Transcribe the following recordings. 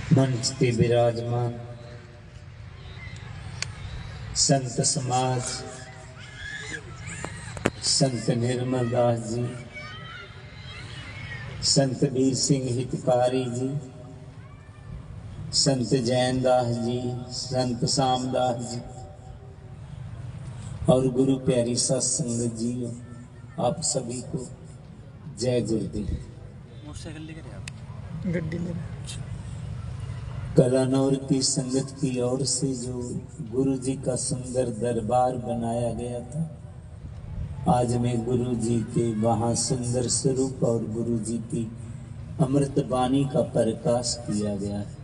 मंच पे विराजमान संत समाज, संत निर्मल दास जी, संत वीर सिंह हितकारी जी, संत जैन दास जी, संत सामदास जी और गुरु प्यारी सत्संगत जी, आप सभी को जय गुरुदेव। कलानौर की संगत की ओर से जो गुरु जी का सुंदर दरबार बनाया गया था, आज मैं गुरु जी के वहां सुंदर स्वरूप और गुरु जी की अमृत वाणी का प्रकाश किया गया है।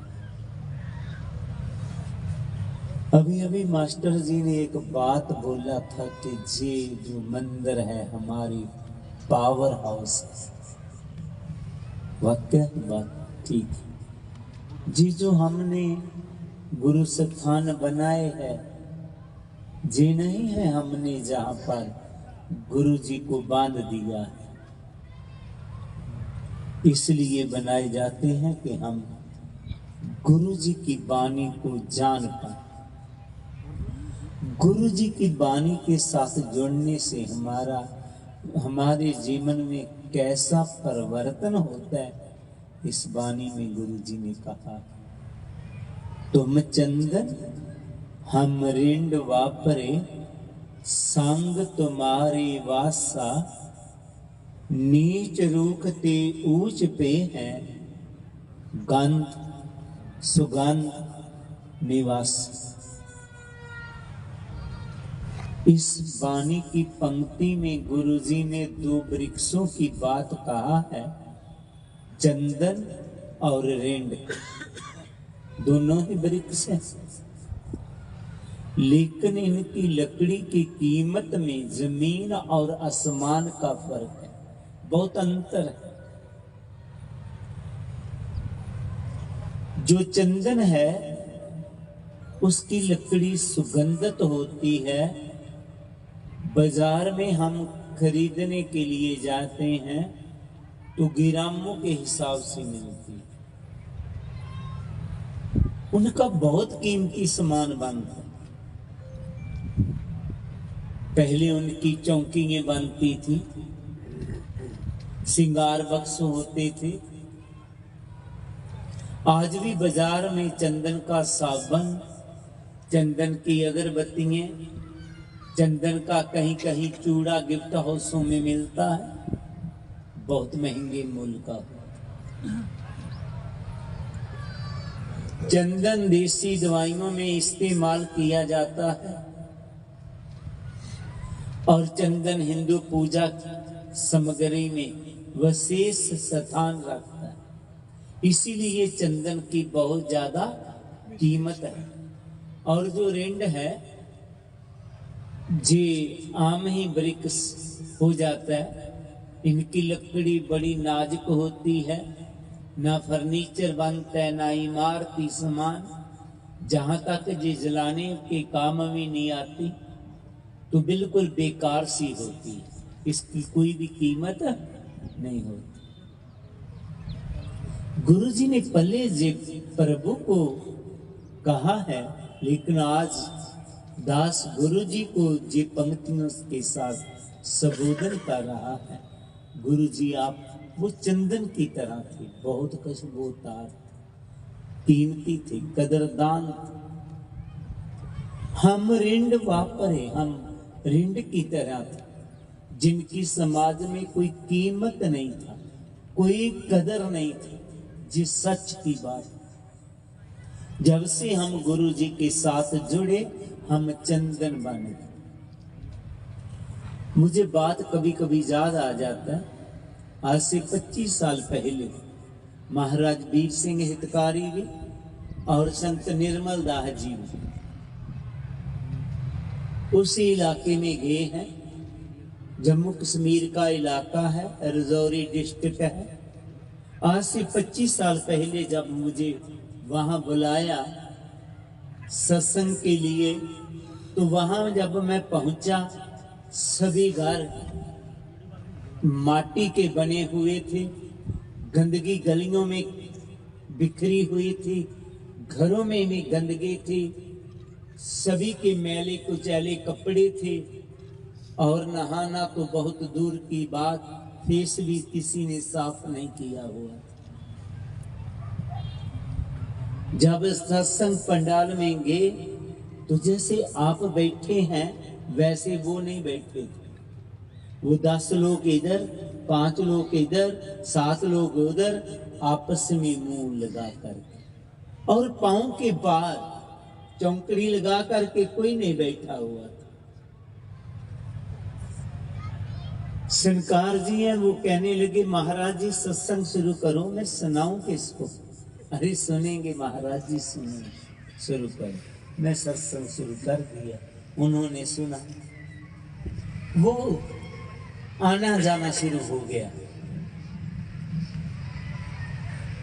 अभी अभी मास्टर जी ने एक बात बोला था कि ये जो मंदिर है हमारी पावर हाउस है। वाकई बात ठीक है जी। जो हमने गुरु स्थान बनाए हैं, जी नहीं है हमने जहां पर गुरु जी को बांध दिया है, इसलिए बनाए जाते हैं कि हम गुरु जी की वाणी को जान पाए। गुरु जी की वाणी के साथ जुड़ने से हमारे जीवन में कैसा परिवर्तन होता है, इस वाणी में गुरु जी ने कहा, तुम चंदन हम रिंड वापरे, संग तुम्हारे वासा, नीच रूखते ऊंच पे हैं, गंध सुगंध निवास। इस वाणी की पंक्ति में गुरु जी ने दो वृक्षों की बात कहा है, चंदन और रेंड, दोनों ही वृक्ष हैं, लेकिन इनकी लकड़ी की कीमत में जमीन और आसमान का फर्क है, बहुत अंतर है। जो चंदन है उसकी लकड़ी सुगंधित होती है, बाजार में हम खरीदने के लिए जाते हैं तो ग्रामों के हिसाब से मिलती है, उनका बहुत कीमती सामान बनता है। पहले उनकी चौकियां बनती थी, श्रृंगार बक्स होते थे। आज भी बाजार में चंदन का साबुन, चंदन की अगरबत्तियां, चंदन का कहीं कहीं चूड़ा गिफ्ट हाउसों में मिलता है, बहुत महंगे मूल्य का। चंदन देसी दवाइयों में इस्तेमाल किया जाता है और चंदन हिंदू पूजा सामग्री में विशेष स्थान रखता है, इसीलिए चंदन की बहुत ज्यादा कीमत है। और जो रेंड है जे आम ही वृक्ष हो जाता है, इनकी लकड़ी बड़ी नाजुक होती है, ना फर्नीचर बनता है ना इमारती सामान, जहां तक जे जलाने के काम में नहीं आती तो बिल्कुल बेकार सी होती है, इसकी कोई भी कीमत नहीं होती। गुरु जी ने पहले जे प्रभु को कहा है, लेकिन आज दास गुरु जी को जे पंक्तियों के साथ संबोधन कर रहा है। गुरु जी आप वो चंदन की तरह थे, बहुत खुशबूदार, कीमती थे, कदरदान थे। हम रिंड वापरे, हम रिंड की तरह थे, जिनकी समाज में कोई कीमत नहीं था, कोई कदर नहीं थी, जिस सच की बात। जब से हम गुरु जी के साथ जुड़े, हम चंदन बन गए। मुझे बात कभी कभी याद आ जाता है, आज से 25 साल पहले महाराज वीर सिंह हितकारी जी और संत निर्मल दास जी उसी इलाके में गए हैं। जम्मू कश्मीर का इलाका है, रजौरी डिस्ट्रिक्ट है। आज से 25 साल पहले जब मुझे वहां बुलाया सत्संग के लिए, तो वहां जब मैं पहुंचा, सभी घर माटी के बने हुए थे, गंदगी गलियों में बिखरी हुई थी, घरों में भी गंदगी थी, सभी के मैले कुचैले कपड़े थे, और नहाना तो बहुत दूर की बात, फेस भी किसी ने साफ नहीं किया हुआ। जब सत्संग पंडाल में गए तो जैसे आप बैठे हैं वैसे वो नहीं बैठे थे। वो 10 लोग इधर, 5 लोग इधर, 7 लोग उधर, आपस में मुंह लगा करके, और पांव के पार चौकड़ी लगा करके कोई नहीं बैठा हुआ था। सनकार जी हैं, वो कहने लगे महाराज जी सत्संग शुरू करो, मैं सुनाऊं किसको? अरे सुनेंगे महाराज जी, सुनेंगे, शुरू करो। मैं सत्संग शुरू कर दिया, उन्होंने सुना, वो आना जाना शुरू हो गया।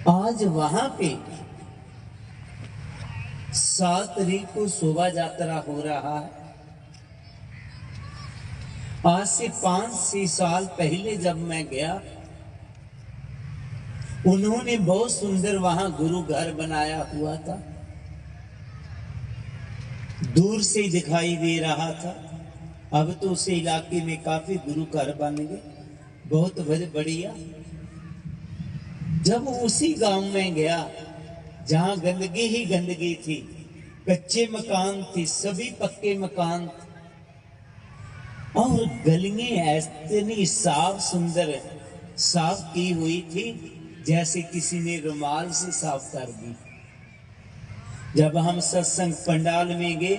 आज वहां पे 7 तारीख को शोभा यात्रा हो रहा है। आज से 5-6 साल पहले जब मैं गया, उन्होंने बहुत सुंदर वहां गुरु घर बनाया हुआ था, दूर से दिखाई दे रहा था। अब तो उस इलाके में काफी गुरु घर बन गए, बहुत बढ़िया। जब उसी गांव में गया जहां गंदगी ही गंदगी थी, कच्चे मकान थे, सभी पक्के मकान थे, और गलियां इतनी साफ सुंदर साफ की हुई थी जैसे किसी ने रुमाल से साफ कर दी। जब हम सत्संग पंडाल में गए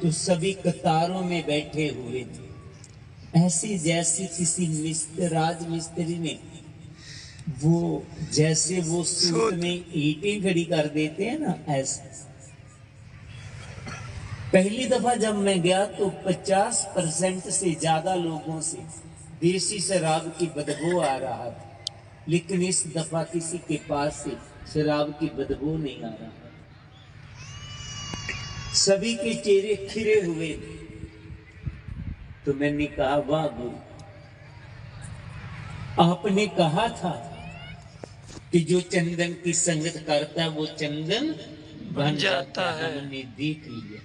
तो सभी कतारों में बैठे हुए थे, ऐसे जैसे किसी राज मिस्त्री ने वो जैसे वो सूत में ईंटें खड़ी कर देते हैं ना, ऐसे। पहली दफा जब मैं गया तो 50% से ज्यादा लोगों से देसी शराब की बदबू आ रहा था, लेकिन इस दफा किसी के पास से शराब की बदबू नहीं आ रहा। सभी के चेहरे खिरे हुए थे। तो मैंने कहा वाह गुरु, आपने कहा था कि जो चंदन की संगत करता है वो चंदन बन जाता है। हमने देख लिया।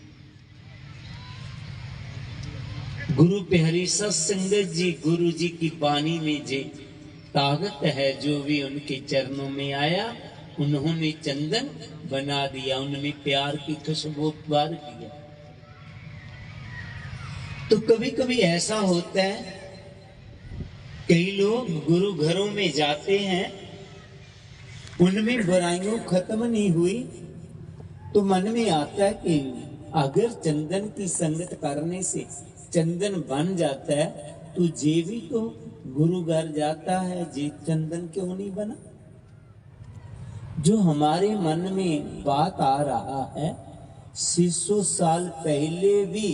गुरु प्यारी सत्संगत जी, गुरु जी की वाणी में जे ताकत है, जो भी उनके चरणों में आया उन्होंने चंदन बना दिया, उनमें प्यार की खुशबू भर दिया। तो कभी कभी ऐसा होता है, कई लोग गुरु घरों में जाते हैं, उनमें बुराइयों खत्म नहीं हुई तो मन में आता है कि अगर चंदन की संगत करने से चंदन बन जाता है तो जे भी तो गुरु घर जाता है, जे चंदन क्यों नहीं बना? जो हमारे मन में बात आ रहा है, 600 साल पहले भी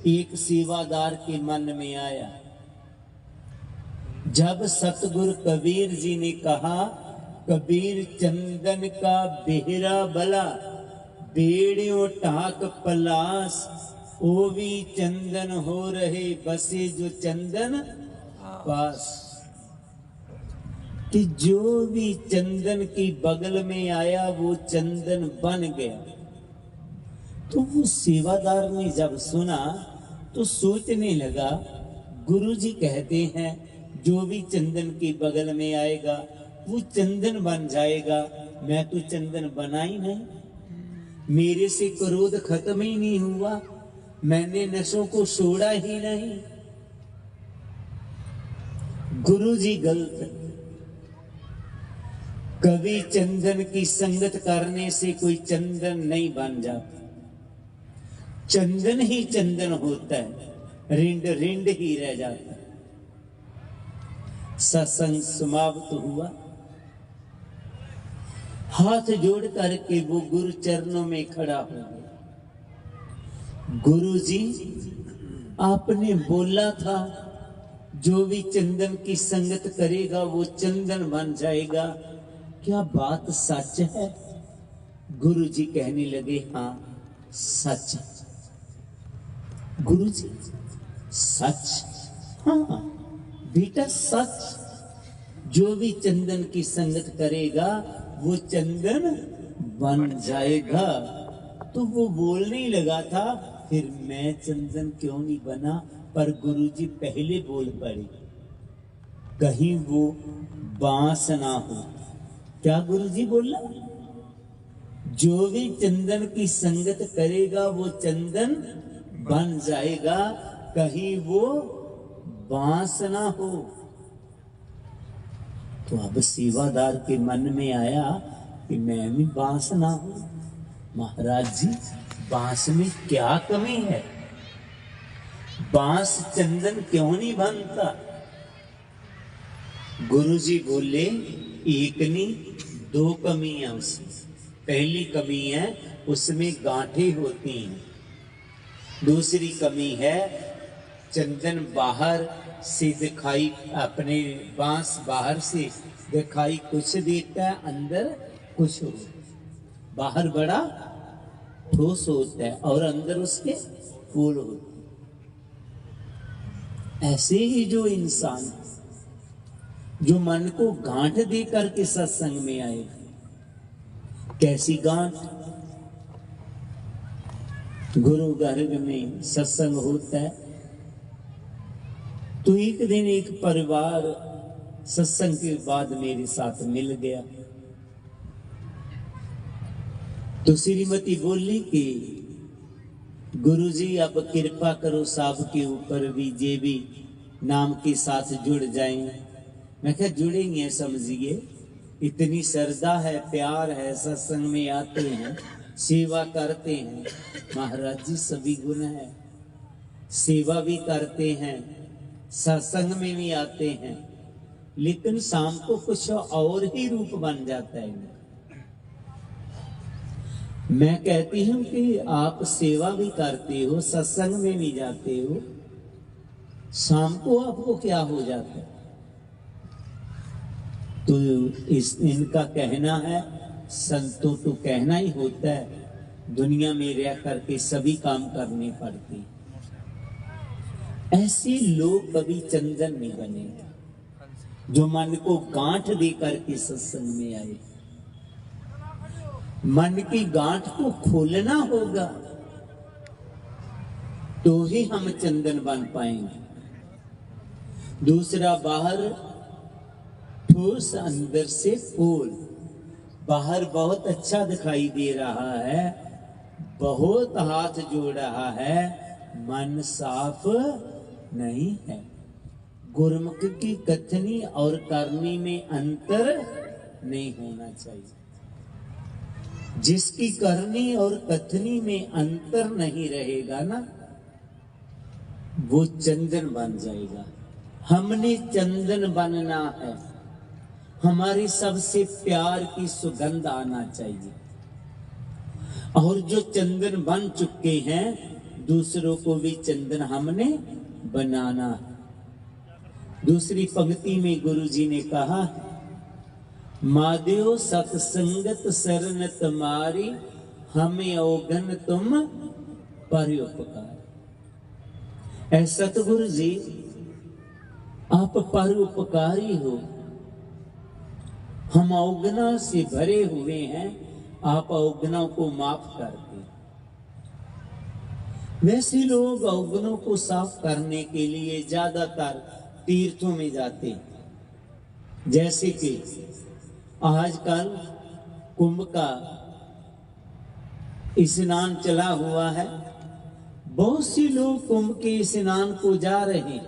एक सेवादार के मन में आया। जब सतगुरु कबीर जी ने कहा, कबीर चंदन का बेहरा भला, बेड़ियों टाक पलास, ओ भी चंदन हो रहे बसे जो चंदन पास। कि जो भी चंदन की बगल में आया वो चंदन बन गया। तो वो सेवादार ने जब सुना तो सोचने लगा, गुरुजी कहते हैं जो भी चंदन के बगल में आएगा वो चंदन बन जाएगा, मैं तो चंदन बना ही नहीं, मेरे से क्रोध खत्म ही नहीं हुआ, मैंने नशों को छोड़ा ही नहीं। गुरुजी गलत। कभी चंदन की संगत करने से कोई चंदन नहीं बन जाता, चंदन ही चंदन होता है, रिंड रिंड ही रह जाता है। सत्संग समाप्त हुआ, हाथ जोड़ करके वो गुरु चरणों में खड़ा हो गया। गुरु जी, आपने बोला था जो भी चंदन की संगत करेगा वो चंदन बन जाएगा, क्या बात सच है? गुरु जी कहने लगे, हाँ सच। गुरु जी सच? हाँ बेटा सच। जो भी चंदन की संगत करेगा वो चंदन बन जाएगा। तो वो बोलने लगा था, फिर मैं चंदन क्यों नहीं बना, पर गुरुजी पहले बोल पड़े, कहीं वो बांस ना हो। क्या गुरुजी बोला? जो भी चंदन की संगत करेगा वो चंदन बन जाएगा, कहीं वो बांस ना हो। तो अब सेवादार के मन में आया कि मैं भी बांस ना हूं। महाराज जी, बांस में क्या कमी है? बांस चंदन क्यों नहीं बनता? गुरुजी बोले, एक नहीं दो कमी है उसमें। पहली कमी है उसमें गांठें होती हैं। दूसरी कमी है चंदन बाहर से दिखाई, अपने बांस बाहर से दिखाई कुछ देता है, अंदर कुछ हो। बाहर बड़ा ठोस होता है और अंदर उसके फूल होते। ऐसे ही जो इंसान जो मन को गांठ दे करके सत्संग में आए, कैसी गांठ? गुरु गर्भ में सत्संग होता है तो एक दिन एक परिवार सत्संग के बाद मेरे साथ मिल गया। तो श्रीमती बोली कि गुरुजी अब कृपा करो साहब के ऊपर भी जे भी नाम के साथ जुड़ जाएं। मैं क्या जुड़ेंगे, समझिए इतनी श्रद्धा है, प्यार है, सत्संग में आते हैं, सेवा करते हैं। महाराज जी सभी गुण है, सेवा भी करते हैं, सत्संग में भी आते हैं, लेकिन शाम को कुछ और ही रूप बन जाता है। मैं कहती हूं कि आप सेवा भी करते हो, सत्संग में भी जाते हो, शाम को आपको क्या हो जाता है? तो इनका कहना है, संतों तो कहना ही होता है, दुनिया में रह करके सभी काम करने पड़ते हैं। ऐसे लोग कभी चंदन नहीं बनेगा जो मन को गांठ दे करके सत्संग में आए। मन की गांठ को खोलना होगा तो ही हम चंदन बन पाएंगे। दूसरा, बाहर ठोस अंदर से फूल। बाहर बहुत अच्छा दिखाई दे रहा है, बहुत हाथ जोड़ रहा है, मन साफ नहीं है। गुरमुख की कथनी और करनी में अंतर नहीं होना चाहिए। जिसकी करनी और कथनी में अंतर नहीं रहेगा ना, वो चंदन बन जाएगा। हमने चंदन बनना है, हमारी सबसे प्यार की सुगंध आना चाहिए। और जो चंदन बन चुके हैं, दूसरों को भी चंदन हमने बनाना है। दूसरी पंक्ति में गुरुजी ने कहा, मादेव सत्संगत शरण तुम्हारी, हमें औगन तुम परोपकार। ऐ सतगुरु जी, आप परोपकारी हो, हम अवगुणों से भरे हुए हैं, आप अवगुणों को माफ करते। वैसे लोग अवगुणों को साफ करने के लिए ज्यादातर तीर्थों में जाते हैं। जैसे कि आजकल कुंभ का स्नान चला हुआ है, बहुत से लोग कुंभ के स्नान को जा रहे हैं।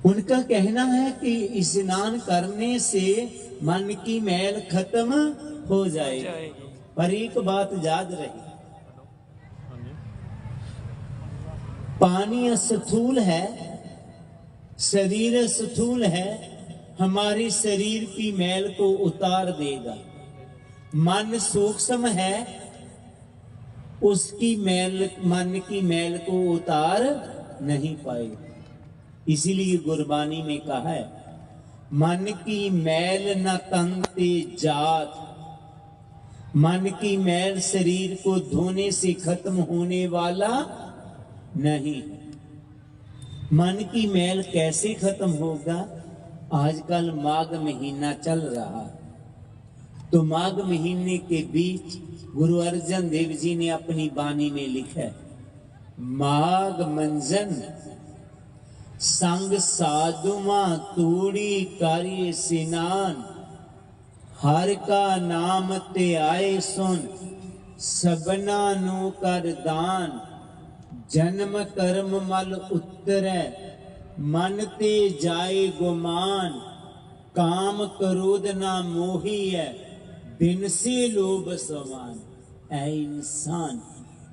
उनका कहना है कि स्नान करने से मन की मैल खत्म हो जाएगी। पर एक बात याद रहे, पानी स्थूल है, शरीर स्थूल है, हमारे शरीर की मैल को उतार देगा। मन सूक्ष्म है, उसकी मैल, मन की मैल को उतार नहीं पाएगा। इसीलिए गुरबानी में कहा है, मन की मैल न तन ते जात। मन की मैल शरीर को धोने से खत्म होने वाला नहीं। मन की मैल कैसे खत्म होगा? आजकल माघ महीना चल रहा, तो माघ महीने के बीच गुरु अर्जन देव जी ने अपनी वाणी में लिखा है, माघ मंजन संग साधुमा तूड़ी कार्य स्नान, हर का नाम ते आए सुन सबना नु कर दान, जन्म कर्म मल उतरै मन ते जाए गुमान, काम क्रोध ना मोही है बिन से लोभ समान। ऐ इंसान,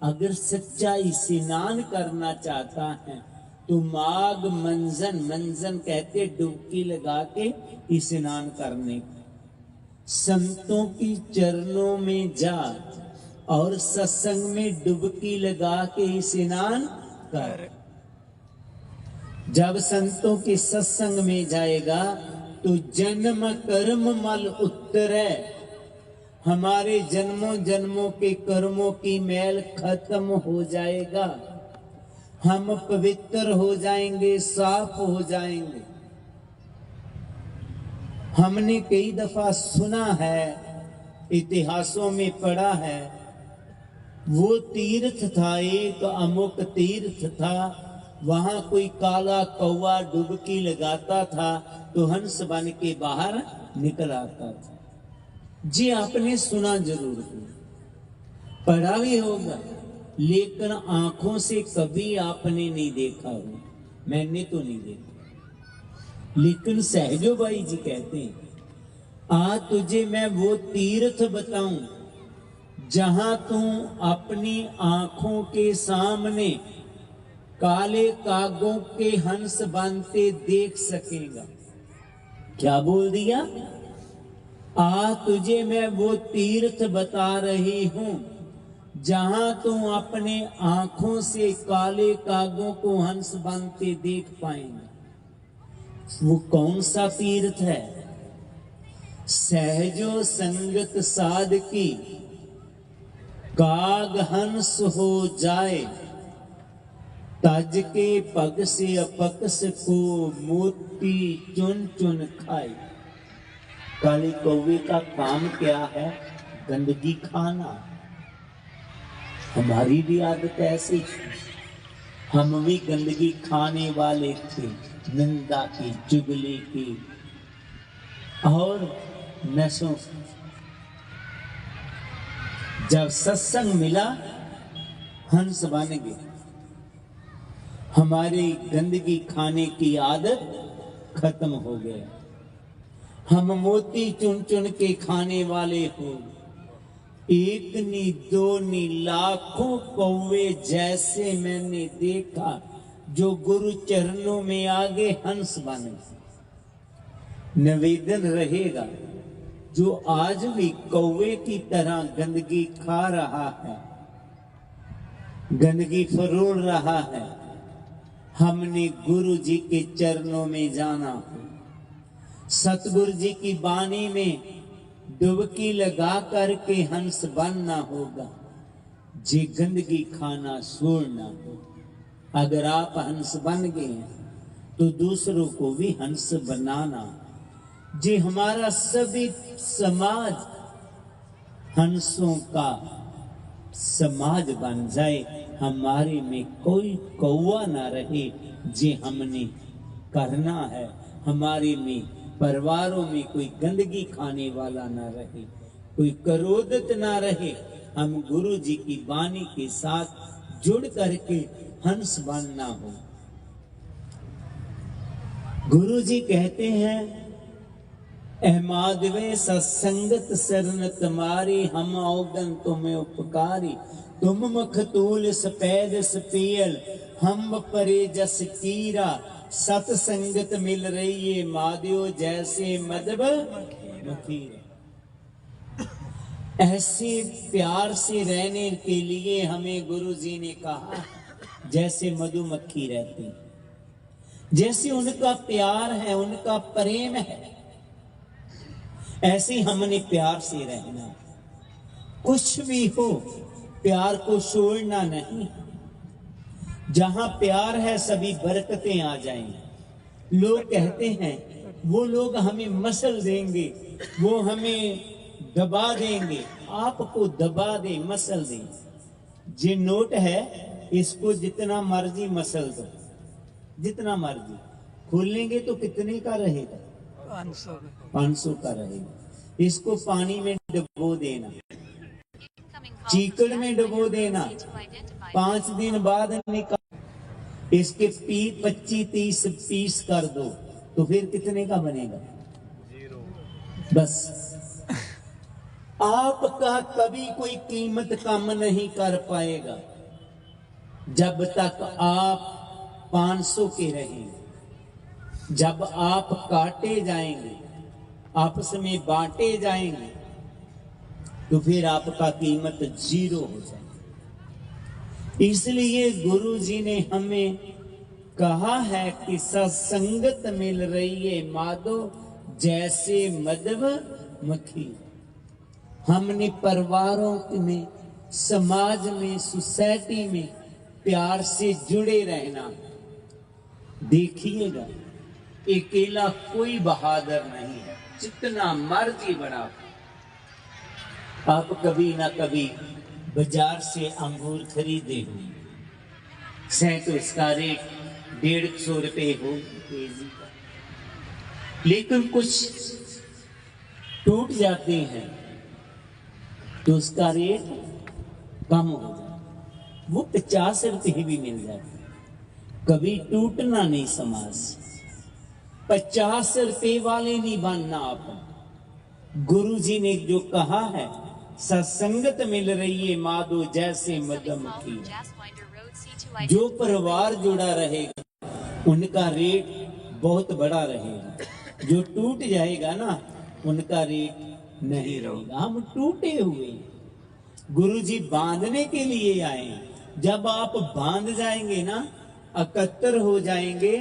अगर सच्चाई स्नान करना चाहता है तो माघ मंजन, मंजन कहते डुबकी लगा के स्नान करने, संतों की चरणों में जा और सत्संग में डुबकी लगा के स्नान कर। जब संतों के सत्संग में जाएगा तो जन्म कर्म मल उतरै, हमारे जन्मों जन्मों के कर्मों की मैल खत्म हो जाएगा, हम पवित्र हो जाएंगे, साफ हो जाएंगे। हमने कई दफा सुना है, इतिहासों में पढ़ा है, वो तीर्थ था, एक अमुक तीर्थ था, वहां कोई काला कौवा डुबकी लगाता था तो हंस बन के बाहर निकल आता था। जी आपने सुना जरूर है, पढ़ा भी होगा, लेकिन आंखों से कभी आपने नहीं देखा हो, मैंने तो नहीं देखा। लेकिन सहजो भाई जी कहते हैं, आज तुझे मैं वो तीर्थ बताऊं जहां तू अपनी आंखों के सामने काले कागों के हंस बनते देख सकेगा। क्या बोल दिया? तुझे मैं वो तीर्थ बता रही हूं जहां तू अपने आंखों से काले कागों को हंस बनते देख पाएंगे। वो कौन सा तीर्थ है? सहजो संगत साध की काग हंस हो जाए, तज के पग से अपकस को मोती चुन चुन खाए। काले कौवे का काम क्या है? गंदगी खाना। हमारी भी आदत ऐसी थी, हम भी गंदगी खाने वाले थे, निंदा की, चुगली की और नशों की। जब सत्संग मिला, हंस बन गए। हमारी गंदगी खाने की आदत खत्म हो गया, हम मोती चुन चुन के खाने वाले हो। एक नी दो नी लाखों कौवे जैसे मैंने देखा जो गुरु चरणों में आगे हंस बने। निवेदन रहेगा, जो आज भी कौवे की तरह गंदगी खा रहा है, गंदगी फरोल रहा है, हमने गुरु जी के चरणों में जाना हो, सतगुरु जी की वाणी में डुबकी लगा करके हंस बनना होगा, जी गंदगी खाना छोड़ना होगा। अगर आप हंस बन गए हैं तो दूसरों को भी हंस बनाना, जी हमारा सभी समाज हंसों का समाज बन जाए, हमारे में कोई कौवा ना रहे। जी हमने करना है, हमारे में परिवारों में कोई गंदगी खाने वाला ना रहे, कोई क्रोधित ना रहे। हम गुरु जी की वाणी के साथ जुड़ करके हंस बनना हो। गुरु जी कहते हैं, ऐ माधवे सत्संगत शरण तुम्हारी, हम औगन तुम्हें उपकारी। तुम मुख तूल सफेद सपियल, हम परे जस कीरा। सत्संगत मिल रही है माधव जैसे मधुब मखीरा। ऐसे प्यार से रहने के लिए हमें गुरु जी ने कहा जैसे मधुमक्खी रहती, जैसे उनका प्यार है, उनका प्रेम है, ऐसे हमने प्यार से रहना। कुछ भी हो, प्यार को छोड़ना नहीं। जहां प्यार है सभी बरकतें आ जाएंगी। लोग कहते हैं वो लोग हमें मसल देंगे, वो हमें दबा देंगे। आपको दबा दे, मसल दे। ये नोट है, इसको जितना मर्जी मसल दो, जितना मर्जी। खोलेंगे तो कितने का रहेगा? 500 का रहेगा। इसको पानी में डुबो देना, चीकड़ में डुबो देना, 5 दिन बाद निकाल, इसके 25-30 पीस कर दो, तो फिर कितने का बनेगा? 0। बस आपका कभी कोई कीमत कम नहीं कर पाएगा जब तक आप 500 के रहेंगे। जब आप काटे जाएंगे, आपस में बांटे जाएंगे, तो फिर आपका कीमत 0 हो जाएगी। इसलिए गुरु जी ने हमें कहा है कि सत्संगत मिल रही है माधो जैसे मधव मक्खी। हमने परिवारों में, समाज में, सोसाइटी में प्यार से जुड़े रहना। देखिएगा, अकेला कोई बहादुर नहीं है, जितना मर्जी बड़ा। आप कभी ना कभी बाजार से अंगूर खरीदे होंगे, चाहे तो इसका रेट 150 रुपये हो केजी का, लेकिन कुछ टूट जाते हैं तो उसका रेट कम हो जाता, वो 50 रुपये भी मिल जाते। कभी टूटना नहीं समाज, 50 रुपये वाले नहीं बनना आप। गुरु जी ने जो कहा है, सत्संगत मिल रही है माधो जैसे मधुमक्खी। जो परिवार जुड़ा रहेगा उनका रेट बहुत बड़ा रहेगा, जो टूट जाएगा ना उनका रेट नहीं रहेगा। हम टूटे हुए, गुरु जी बांधने के लिए आए। जब आप बांध जाएंगे ना, एकत्र हो जाएंगे,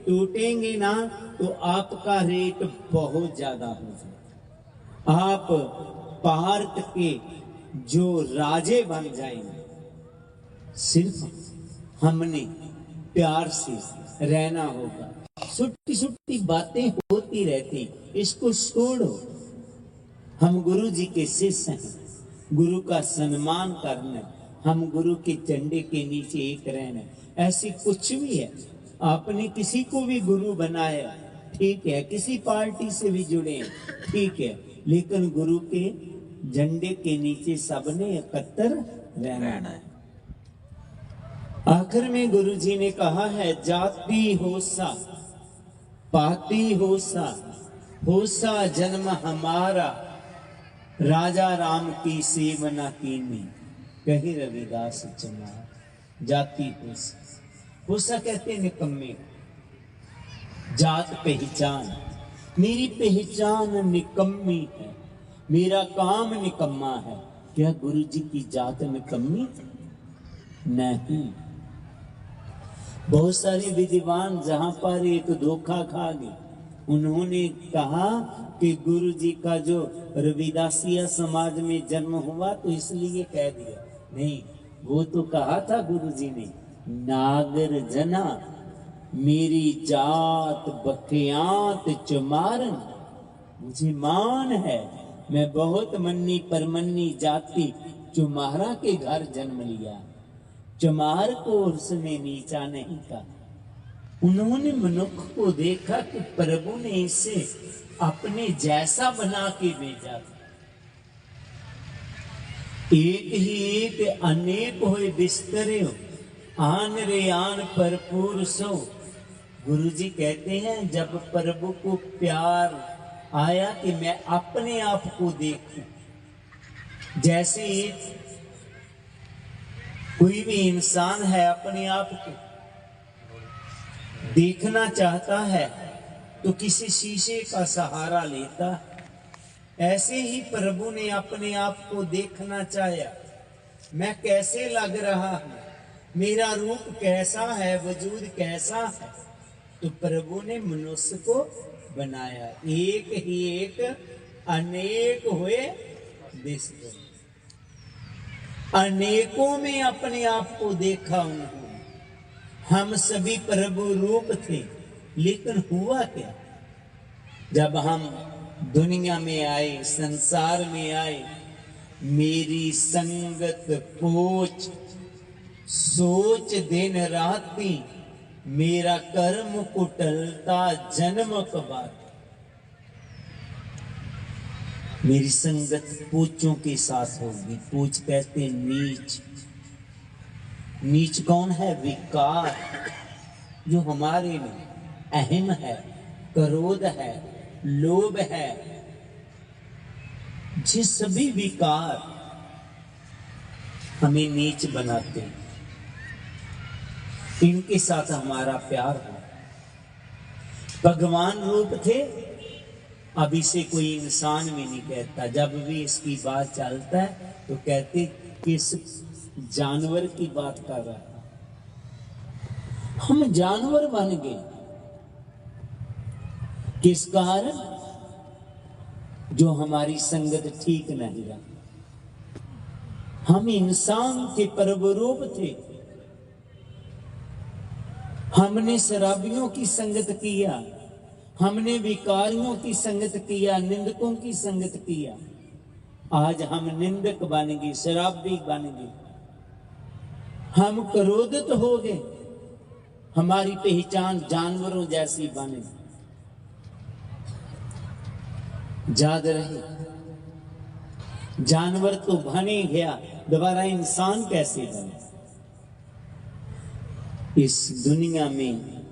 टूटेंगे ना, तो आपका रेट बहुत ज्यादा हो जाएगा। आप भारत के जो राजे बन जाएंगे। सिर्फ हमने प्यार से रहना होगा। छोटी छोटी बातें होती रहती, इसको छोड़ो। हम गुरु जी के शिष्य हैं, गुरु का सम्मान करना, हम गुरु के झंडे के नीचे एक रहना। ऐसी कुछ भी है, आपने किसी को भी गुरु बनाया, ठीक है, किसी पार्टी से भी जुड़े, ठीक है, लेकिन गुरु के झंडे के नीचे सबने एकत्र रहना है। आखिर में गुरु जी ने कहा है, जाति होसा पाती होसा जन्म हमारा, राजा राम की सेवना कीनी, कही रविदास चमार। जाति होसा कहते निकम्मे, जात पहचान। मेरी पहचान निकम्मी है, मेरा काम निकम्मा है। क्या गुरु जी की जात निकम्मी? नहीं। बहुत सारे विद्वान जहां पर एक धोखा खा गए, उन्होंने कहा कि गुरु जी का जो रविदासिया समाज में जन्म हुआ तो इसलिए कह दिया। नहीं, वो तो कहा था गुरु जी ने, नागर जना मेरी जात बखियात चमारन। मुझे मान है, मैं बहुत मन्नी परमन्नी जाति चुमारा के घर जन्म लिया। चमार को उसने नीचा नहीं कहा। उन्होंने मनुष्य को देखा कि प्रभु ने इसे अपने जैसा बना के भेजा। एक ही एक अनेक होए बिस्तरे हो, आन रे आन भरपूर सो। गुरु जी कहते हैं, जब प्रभु को प्यार आया कि मैं अपने आप को देखूं, जैसे कोई भी इंसान है अपने आप को देखना चाहता है तो किसी शीशे का सहारा लेता है, ऐसे ही प्रभु ने अपने आप को देखना चाहा, मैं कैसे लग रहा हूं, मेरा रूप कैसा है, वजूद कैसा है। तो प्रभु ने मनुष्य को बनाया, एक ही एक अनेक हुए बिस्तरे। अनेकों में अपने आप को देखा उन्होंने। हम सभी प्रभु रूप थे, लेकिन हुआ क्या? जब हम दुनिया में आए, संसार में आए, मेरी संगत पोच सोच दिन राती, मेरा कर्म कुटलता जन्म कबार। मेरी संगत पूचों के साथ होगी। पूच कहते नीच। नीच कौन है? विकार जो हमारे में अहम है, क्रोध है, लोभ है, ये सभी विकार हमें नीच बनाते हैं। इनके साथ हमारा प्यार हो। भगवान रूप थे, अब इसे कोई इंसान में नहीं कहता। जब भी इसकी बात चलता है तो कहते किस जानवर की बात कर रहा है। हम जानवर बन गए। किस कारण? जो हमारी संगत ठीक नहीं रही। हम इंसान के परवरूप थे। हमने शराबियों की संगत किया, हमने विकारियों की संगत किया, निंदकों की संगत किया। आज हम निंदक बन गए, शराबी बन गए, हम क्रोधित हो गए, हमारी पहचान जानवरों जैसी बन गई। याद रहे, जानवर तो बने गया, दोबारा इंसान कैसे बने? इस दुनिया में,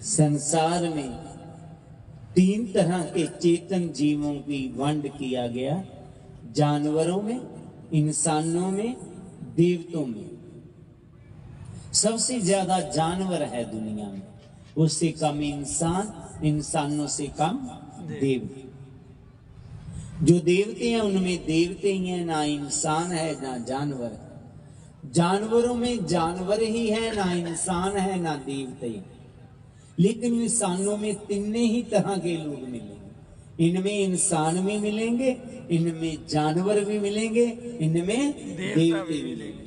संसार में तीन तरह के चेतन जीवों की वंड किया गया। जानवरों में, इंसानों में, देवतों में। सबसे ज्यादा जानवर है दुनिया में, उससे कम इंसान, इंसानों से कम देवते। जो देवते हैं उनमें देवते ही हैं, ना इंसान है ना जानवर है। जानवरों में जानवर ही है, ना इंसान है ना देवते हैं। लेकिन इंसानों में तीन ही तरह के लोग मिलेंगे। इनमें इंसान भी मिलेंगे, इनमें जानवर भी मिलेंगे, इनमें देवते भी मिलेंगे।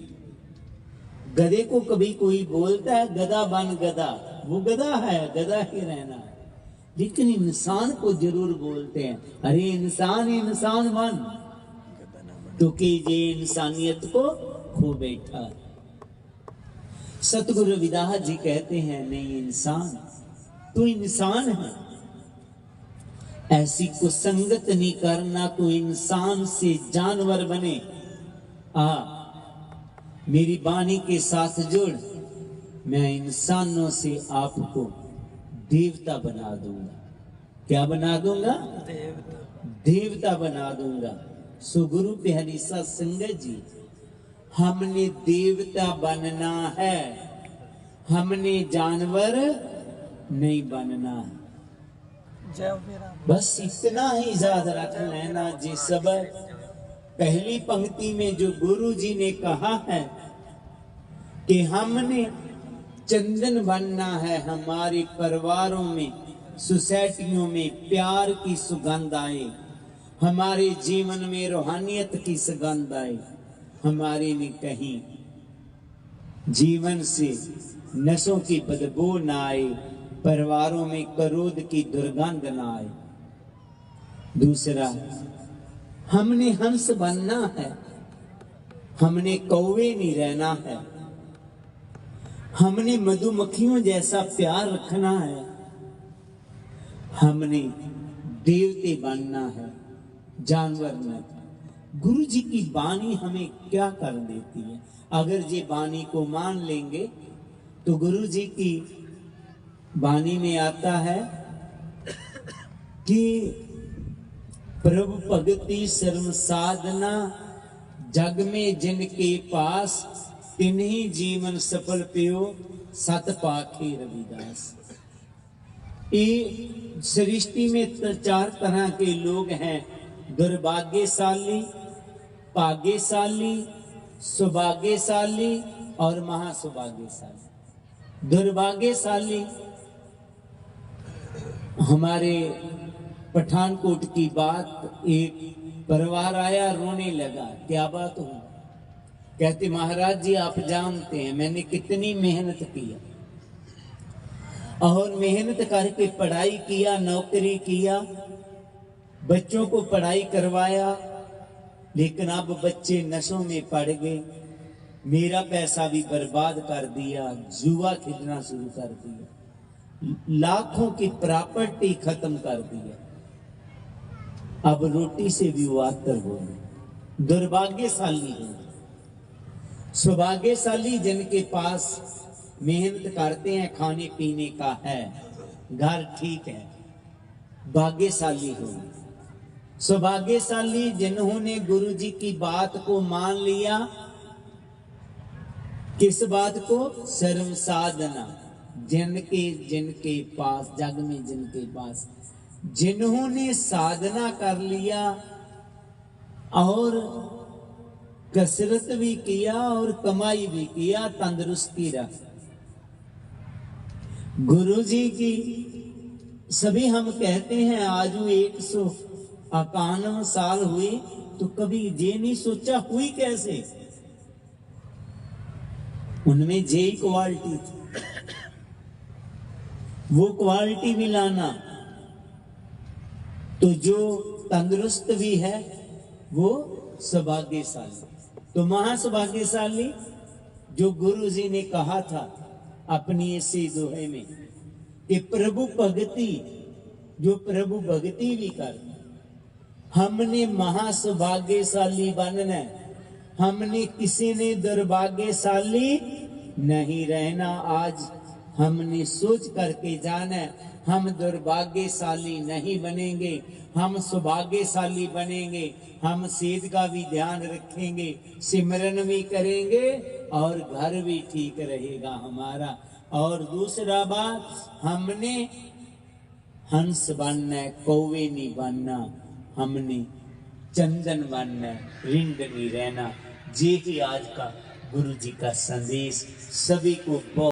गधे को कभी कोई बोलता है गधा बन गधा, वो गधा है, गधा ही रहना है। लेकिन इंसान को जरूर बोलते हैं, अरे इंसान इंसान बन, तो कि ये इंसानियत को खो बैठा। सतगुरु रविदास जी कहते हैं नहीं, इंसान तो इंसान है। ऐसी को संगत नहीं करना, तो इंसान से जानवर बने। मेरी वाणी के साथ जुड़, मैं इंसानों से आपको देवता बना दूंगा। क्या बना दूंगा? देवता बना दूंगा। सो गुरु प्यारी सत्संगत जी, हमने देवता बनना है, हमने जानवर नहीं बनना है। बस इतना ही याद रख लेना जी। सब पहली पंक्ति में जो गुरु जी ने कहा है कि हमने चंदन बनना है, हमारे परिवारों में, सोसाइटियों में प्यार की सुगंध आए, हमारे जीवन में रूहानियत की सुगंध आए, हमारे में कहीं जीवन से नशों की बदबू ना आए, परिवारों में क्रोध की दुर्गंध ना आए। दूसरा, हमने हंस बनना है, हमने कौवे नहीं रहना है, हमने मधुमक्खियों जैसा प्यार रखना है, हमने देवते बनना है, जानवर नहीं। गुरु जी की वाणी हमें क्या कर देती है? अगर ये वाणी को मान लेंगे तो गुरु जी की वाणी में आता है कि प्रभु भक्ति सर्व साधना, जग में जिनके पास, तिन्हीं जीवन सफल पियो, सत पाखे रविदास। ये सृष्टि में चार तरह के लोग हैं, दुर्भाग्यशाली, भाग्यशाली, सौभाग्यशाली और महासौभाग्यशाली। दुर्भाग्यशाली, हमारे पठानकोट की बात, एक परिवार आया, रोने लगा। क्या बात हो? कहते महाराज जी आप जानते हैं मैंने कितनी मेहनत किया, और मेहनत करके पढ़ाई किया, नौकरी किया, बच्चों को पढ़ाई करवाया, लेकिन अब बच्चे नशों में पड़ गए। मेरा पैसा भी बर्बाद कर दिया, जुआ खेलना शुरू कर दिया, लाखों की प्रॉपर्टी खत्म कर दिया। अब रोटी से भी वो आतर हो गए। दुर्भाग्यशाली है, सौभाग्यशाली जिनके पास मेहनत करते हैं, खाने पीने का है, घर ठीक है, भाग्यशाली हो। सौभाग्यशाली जिन्होंने गुरु जी की बात को मान लिया। किस बात को? सर्व साधना। जिनके जिनके पास, जग में जिनके पास, जिन्होंने साधना कर लिया और कसरत भी किया और कमाई भी किया, तंदुरुस्ती रख। गुरु जी की सभी हम कहते हैं आज 151 साल हुए, तो कभी ये नहीं सोचा हुई कैसे? उनमें जे क्वालिटी थी, वो क्वालिटी भी लाना। तो जो तंदुरुस्त भी है वो सौभाग्यशाली। तो महासौभाग्यशाली जो गुरु जी ने कहा था अपनी इसी दोहे में कि प्रभु भक्ति, जो प्रभु भक्ति भी कर, हमने महासौभाग्यशाली बनना है। हमने किसी ने दुर्भाग्यशाली नहीं रहना। आज हमने सोच करके जाना है, हम दुर्भाग्यशाली नहीं बनेंगे, हम सौभाग्यशाली बनेंगे। हम सेहत का भी ध्यान रखेंगे, सिमरन भी करेंगे और घर भी ठीक रहेगा हमारा। और दूसरा बात, हमने हंस बनना है, कौवे नहीं बनना। हमने चंदन बनना है, रिंड नहीं रहना। ये ही आज का गुरु जी का संदेश सभी को